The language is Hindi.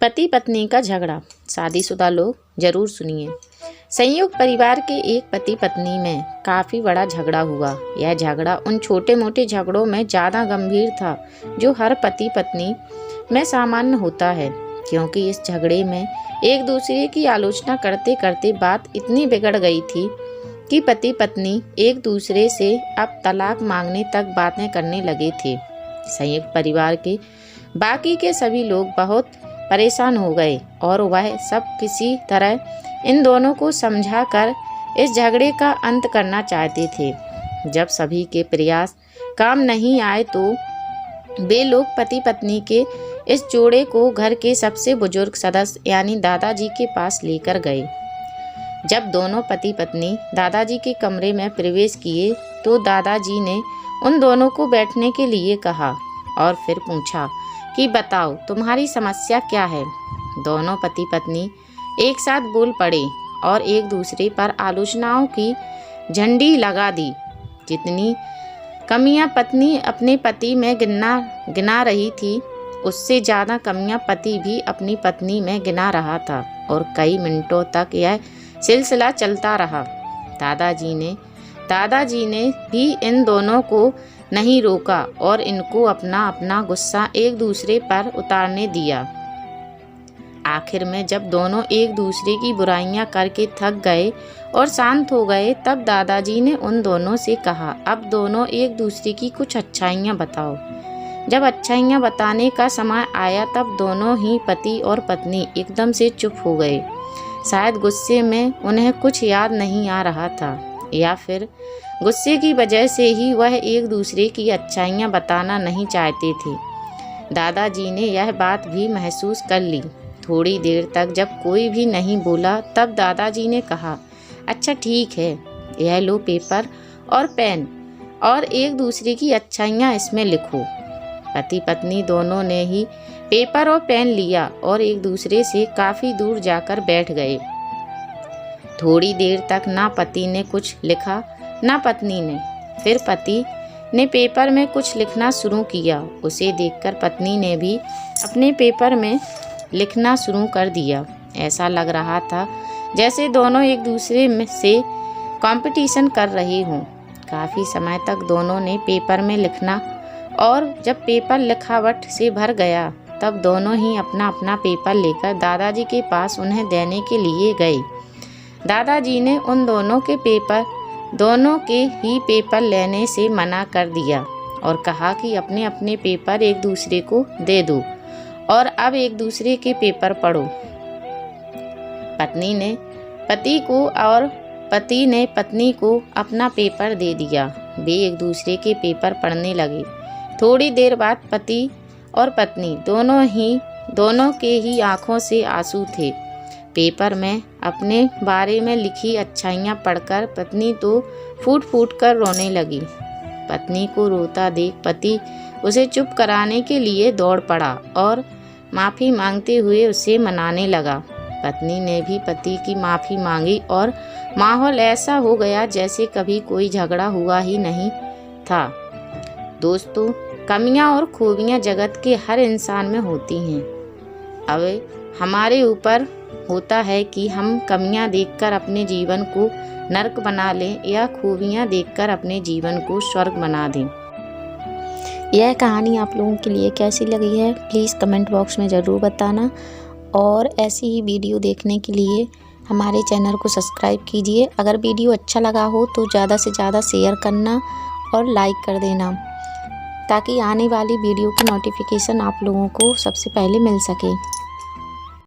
पति पत्नी का झगड़ा। शादीशुदा लोग जरूर सुनिए। संयुक्त परिवार के एक पति पत्नी में काफ़ी बड़ा झगड़ा हुआ। यह झगड़ा उन छोटे मोटे झगड़ों में ज़्यादा गंभीर था जो हर पति पत्नी में सामान्य होता है, क्योंकि इस झगड़े में एक दूसरे की आलोचना करते करते बात इतनी बिगड़ गई थी कि पति पत्नी एक दूसरे से अब तलाक मांगने तक बातें करने लगे थे। संयुक्त परिवार के बाकी के सभी लोग बहुत परेशान हो गए और वह सब किसी तरह इन दोनों को समझाकर इस झगड़े का अंत करना चाहते थे। जब सभी के प्रयास काम नहीं आए तो वे लोग पति पत्नी के इस जोड़े को घर के सबसे बुजुर्ग सदस्य यानी दादाजी के पास लेकर गए। जब दोनों पति पत्नी दादाजी के कमरे में प्रवेश किए तो दादाजी ने उन दोनों को बैठने के लिए कहा और फिर पूछा कि बताओ तुम्हारी समस्या क्या है। दोनों पति पत्नी एक साथ बोल पड़े और एक दूसरे पर आलोचनाओं की झंडी लगा दी। जितनी कमियां पत्नी अपने पति में गिना रही थी, उससे ज़्यादा कमियां पति भी अपनी पत्नी में गिना रहा था और कई मिनटों तक यह सिलसिला चलता रहा। दादाजी ने भी इन दोनों को नहीं रोका और इनको अपना अपना गुस्सा एक दूसरे पर उतारने दिया। आखिर में जब दोनों एक दूसरे की बुराइयां करके थक गए और शांत हो गए, तब दादाजी ने उन दोनों से कहा, अब दोनों एक दूसरे की कुछ अच्छाइयां बताओ। जब अच्छाइयां बताने का समय आया तब दोनों ही पति और पत्नी एकदम से चुप हो गए। शायद गुस्से में उन्हें कुछ याद नहीं आ रहा था या फिर गुस्से की वजह से ही वह एक दूसरे की अच्छाइयाँ बताना नहीं चाहते थे। दादाजी ने यह बात भी महसूस कर ली। थोड़ी देर तक जब कोई भी नहीं बोला तब दादाजी ने कहा, अच्छा ठीक है, यह लो पेपर और पेन और एक दूसरे की अच्छाइयाँ इसमें लिखो। पति पत्नी दोनों ने ही पेपर और पेन लिया और एक दूसरे से काफ़ी दूर जाकर बैठ गए। थोड़ी देर तक ना पति ने कुछ लिखा ना पत्नी ने। फिर पति ने पेपर में कुछ लिखना शुरू किया। उसे देखकर पत्नी ने भी अपने पेपर में लिखना शुरू कर दिया। ऐसा लग रहा था जैसे दोनों एक दूसरे से कंपटीशन कर रहे हों। काफ़ी समय तक दोनों ने पेपर में लिखना और जब पेपर लिखावट से भर गया तब दोनों ही अपना अपना पेपर लेकर दादाजी के पास उन्हें देने के लिए गए। दादाजी ने उन दोनों के ही पेपर लेने से मना कर दिया और कहा कि अपने अपने पेपर एक दूसरे को दे दो और अब एक दूसरे के पेपर पढ़ो। पत्नी ने पति को और पति ने पत्नी को अपना पेपर दे दिया। वे एक दूसरे के पेपर पढ़ने लगे। थोड़ी देर बाद पति और पत्नी दोनों के ही आंखों से आंसू थे। पेपर में अपने बारे में लिखी अच्छाइयाँ पढ़कर पत्नी तो फूट फूट कर रोने लगी। पत्नी को रोता देख पति उसे चुप कराने के लिए दौड़ पड़ा और माफ़ी मांगते हुए उसे मनाने लगा। पत्नी ने भी पति की माफ़ी मांगी और माहौल ऐसा हो गया जैसे कभी कोई झगड़ा हुआ ही नहीं था। दोस्तों, कमियां और खूबियां जगत के हर इंसान में होती हैं। अब हमारे ऊपर होता है कि हम कमियां देखकर अपने जीवन को नर्क बना लें या खूबियां देखकर अपने जीवन को स्वर्ग बना दें। यह कहानी आप लोगों के लिए कैसी लगी है प्लीज़ कमेंट बॉक्स में ज़रूर बताना और ऐसी ही वीडियो देखने के लिए हमारे चैनल को सब्सक्राइब कीजिए। अगर वीडियो अच्छा लगा हो तो ज़्यादा से ज़्यादा शेयर करना और लाइक कर देना ताकि आने वाली वीडियो की नोटिफिकेशन आप लोगों को सबसे पहले मिल सके।